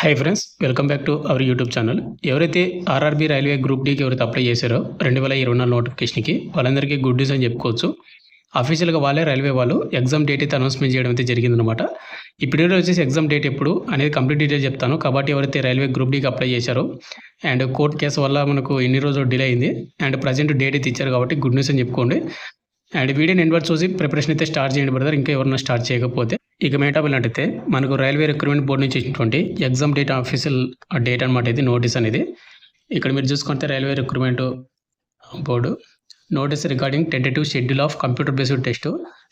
Hi friends, welcome back to our YouTube channel. ఎవరైతే RRB railway group డీకి ఎవరైతే apply చేశారో 2024 నోటిఫికేషన్కి వాళ్ళందరికీ గుడ్ న్యూస్ అని చెప్పుకోవచ్చు. అఫీషియల్గా వాళ్ళే రైల్వే వాళ్ళు ఎగ్జామ్ డేట్ అయితే అనౌన్స్మెంట్ చేయడం అయితే జరిగిందనమాట. ఈ పీరియడ్ వచ్చేసి ఎగ్జామ్ డేట్ ఎప్పుడు అనేది కంప్లీట్ డీటెయిల్ చెప్తాను. కాబట్టి ఎవరైతే రైల్వే గ్రూప్ డీకి అప్లై చేశారో అండ్ కోర్టు కేసు వల్ల మనకు ఇన్ని రోజులు డిలే అయింది అండ్ ప్రజెంట్ డేట్ అయితే ఇచ్చారు కాబట్టి గుడ్ న్యూస్ అని చెప్పుకోండి. అండ్ వీడియోని ఎండ్ వరకు చూసి ప్రిపరేషన్ అయితే స్టార్ట్ చేయండి బ్రదర్, ఇంకా ఎవరైనా స్టార్ట్ చేయకపోతే. ఇక మెయిన్ టాపిక్ అంటే మనకు రైల్వే రిక్రూట్మెంట్ బోర్డు నుంచి ఇచ్చినటువంటి ఎగ్జామ్ డేట్ ఆఫీషియల్ డేట్ అనమాట, ఇది నోటీస్ అనేది. ఇక్కడ మీరు చూసుకుంటే railway recruitment board notice regarding tentative schedule of computer based test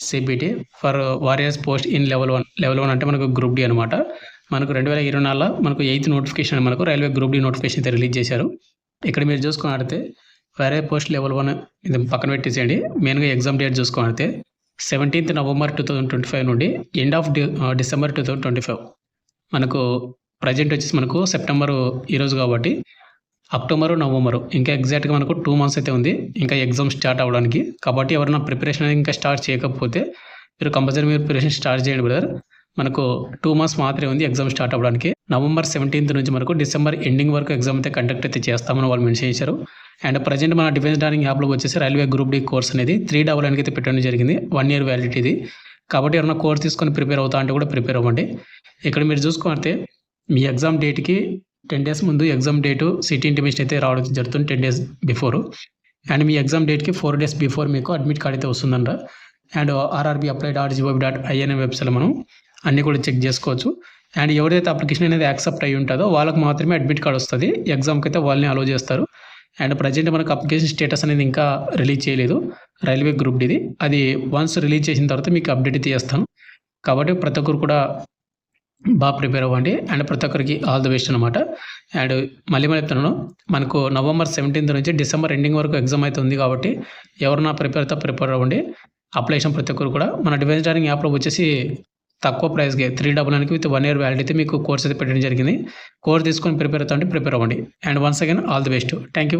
CBT for warriors post in level 1 అంటే మనకు గ్రూప్ డి అనమాట. మనకు 2024 మనకు 8th నోటిఫికేషన్ మనకు రైల్వే గ్రూప్ డి నోటిఫికేషన్ అయితే రిలీజ్ చేశారు. ఇక్కడ మీరు చూసుకున్నట్లయితే వారియర్ పోస్ట్ లెవెల్ 1 ఇది పక్కన పెట్టేసేయండి. మెయిన్గా ఎగ్జామ్ డేట్ చూసుకున్నట్లయితే 17th నవంబర్ 2025 నుండి ఎండ్ ఆఫ్ డిసెంబర్ 2025. మనకు ప్రజెంట్ వచ్చేసి మనకు సెప్టెంబరు ఈరోజు కాబట్టి అక్టోబరు నవంబరు ఇంకా ఎగ్జాక్ట్గా మనకు 2 months అయితే ఉంది ఇంకా ఎగ్జామ్ స్టార్ట్ అవ్వడానికి. కాబట్టి ఎవరైనా ప్రిపరేషన్ అనేది ఇంకా స్టార్ట్ చేయకపోతే మీరు కంపల్సరీ మీరు ప్రిపరేషన్ స్టార్ట్ చేయండి బ్రదర్. మనకు 2 months మాత్రమే ఉంది ఎగ్జామ్ స్టార్ట్ అవ్వడానికి. నవంబర్ 17th నుంచి మనకు డిసెంబర్ ఎండింగ్ వరకు ఎగ్జామ్ అయితే కండక్ట్ అయితే చేస్తామని వాళ్ళు మెన్షన్ చేశారు. అండ్ ప్రజెంట్ మన డిఫెన్స్ లెర్నింగ్ యాప్లో వచ్చేసి రైల్వే గ్రూప్ డి కోర్స్ అనేది 399 అయితే పెట్టడం జరిగింది. 1 year వ్యాలిడిటీ ఇది. కాబట్టి ఎవరైనా కోర్స్ తీసుకొని ప్రిపేర్ అవుతా అంటే కూడా ప్రిపేర్ అవ్వండి. ఇక్కడ మీరు చూసుకుంటే మీ ఎగ్జామ్ డేట్కి 10 days ముందు ఎగ్జామ్ డేటు సిటీ ఇంటిమేషన్ అయితే రావడం జరుగుతుంది 10 days before. And me exam డేట్కి 4 days బిఫోర్ మీకు అడ్మిట్ కార్డ్ అయితే వస్తుందంట. అండ్ rrbapply.gov.in వెబ్సైట్లో మనం అన్నీ కూడా చెక్ చేసుకోవచ్చు. అండ్ ఎవరైతే అప్లికేషన్ అనేది యాక్సెప్ట్ అయ్యి ఉంటుందో వాళ్ళకి మాత్రమే అడ్మిట్ కార్డ్ వస్తుంది. ఎగ్జామ్కి అయితే వాళ్ళని అలో చేస్తారు. అండ్ ప్రజెంట్ మనకు అప్లికేషన్ స్టేటస్ అనేది ఇంకా రిలీజ్ చేయలేదు రైల్వే గ్రూప్ డిది. అది వన్స్ రిలీజ్ చేసిన తర్వాత మీకు అప్డేట్ అయితే చేస్తాను. కాబట్టి ప్రతి ఒక్కరు కూడా బాగా ప్రిపేర్ అవ్వండి అండ్ ప్రతి ఒక్కరికి ఆల్ ది బెస్ట్ అనమాట. అండ్ మళ్ళీ చెప్తున్నాను, మనకు నవంబర్ 17th నుంచి డిసెంబర్ ఎండింగ్ వరకు ఎగ్జామ్ అయితే ఉంది. కాబట్టి ఎవరన్నా ప్రిపేర్ అవ్వండి. అప్లికేషన్ ప్రతి ఒక్కరు కూడా మన డిఫెన్స్ లెర్నింగ్ యాప్లో వచ్చేసి తక్కువ ప్రైస్కి 399 విత్ 1 year వ్యాలిడిటీ మీకు కోర్స్ అయితే పెట్టడం జరిగింది. కోర్స్ తీసుకొని ప్రిపేర్ అవుతా అంటే ప్రిపేర్ అవ్వండి. And once again all the best. Thank you.